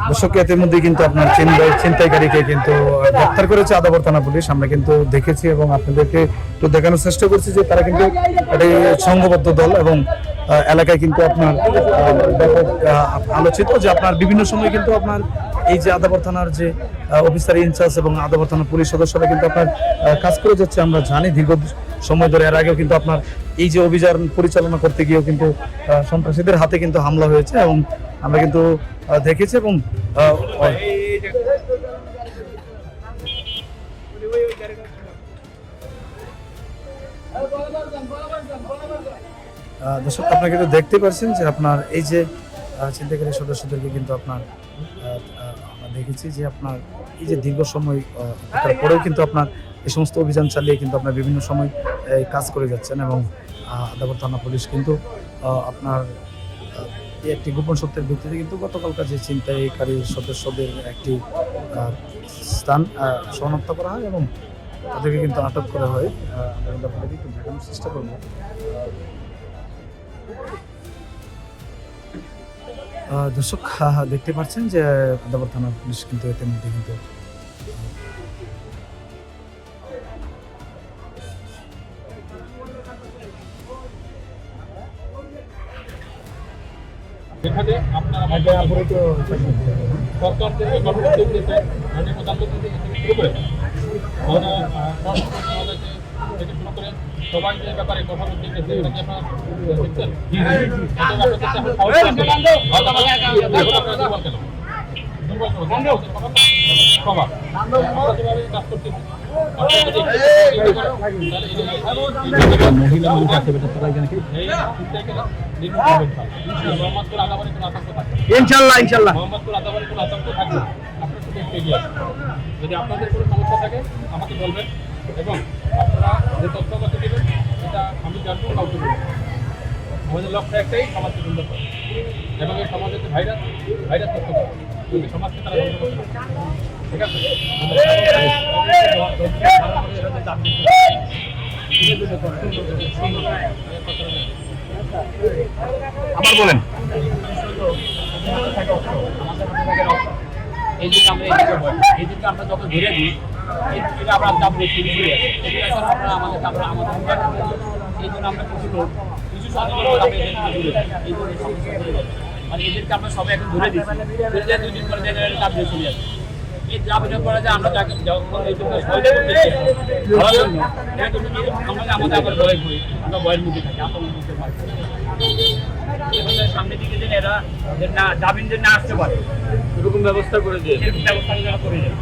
দর্শক ইতিমধ্যে কিন্তু আপনার ছিনতাইকারীকে কিন্তু গ্রেপ্তার করেছে আদাবর থানা পুলিশ। আমরা কিন্তু দেখেছি এবং আপনাদেরকে একটু দেখানোর চেষ্টা করছি যে তারা কিন্তু একটি সংঘবদ্ধ দল এবং এলাকায় কিন্তু আপনার ব্যাপক আলোচিত যে আপনার বিভিন্ন সময় কিন্তু আপনার এই যে আদাবর থানার যে অফিসার ইনচার্জ এবং আদাবর থানার পুলিশ সদস্যরা কিন্তু আপনার কাজ করে যাচ্ছে আমরা জানি দীর্ঘ সময় ধরে। এর আগেও কিন্তু আপনার এই যে অভিযান পরিচালনা করতে গিয়েও কিন্তু সন্ত্রাসীদের হাতে কিন্তু হামলা হয়েছে এবং আমরা কিন্তু দেখেছি এবং দর্শক আপনারা কিন্তু দেখতে পাচ্ছেন যে আপনার এই যে ছিনতাইকারী সদস্যদেরকে কিন্তু আপনার আমরা দেখেছি যে আপনার এই যে দীর্ঘ সময় পরেও কিন্তু আপনার এই সমস্ত অভিযান চালিয়ে কিন্তু আপনার বিভিন্ন সময় কাজ করে যাচ্ছেন এবং আদাবর থানা পুলিশ কিন্তু আপনার একটি গোপন সূত্রের ভিত্তিতে কিন্তু গতকালকার যে ছিনতাইকারী সদস্যদের একটি স্থান শনাক্ত করা হয় এবং তাদেরকে কিন্তু আটক করা হয়। আমরা কিন্তু আপনাদেরকে একটু দেখানোর চেষ্টা করবো। দর্শক দেখতে পাচ্ছেন যে আদাবর থানার পুলিশ কিন্তু এর মধ্যে কিন্তু যেখানে আপনারা সরকার থেকে কর্মসূচি উঠেছে মানে প্রধানমন্ত্রী থেকে শুরু করে থেকে শুরু করে সবাই যে ব্যাপারে কথা বলতে গেছে এটা কি আপনারা দেখছেন? মহিলা মানুষ আছে বেটা সবাই জানে কি ইনশাআল্লাহ ইনশাআল্লাহ মোহাম্মদপুর আদাবারে কোনো আতঙ্ক থাকবে না। আপনারা শুধু একটু এগিয়ে আসুন। যদি আপনাদের কোনো সমস্যা থাকে আমাকে বলবেন এবং আপনারা যে তথ্য আমাকে দেবেন এটা আমি জানবো কাউকে দেবেন। আমাদের লক্ষ্য একটাই সমাজকে সুন্দর করা এবং এই সমাজের যে ভাইরাস তথ্য করা যদি সমাজকে তারা ধ্বংস করতে পারে। ঠিক আছে? আবার বলেন এই যে আমরা এই দিকে আমরা যখন ঘুরে দিই এটা আমরা যাবো শুরু করে আমরা আমাদের এই জন্য আমরা কিছু মানে এদেরকে আমরা সবাই এখন ঘুরে দিচ্ছি 2 দিন পরে কাজ চলে যাচ্ছে। এই যাবতীয় করা যায় আমরা যখন এই জন্য আমরা আমাদের আবার ভয় করি আমরা ভয়ের মুখে থাকি আতঙ্কের মাঝে সামনের দিকে যেন এরা না জামিন যেন না আসতে পারে এরকম ব্যবস্থা করে দিয়ে এরকম ব্যবস্থা করে দেয়।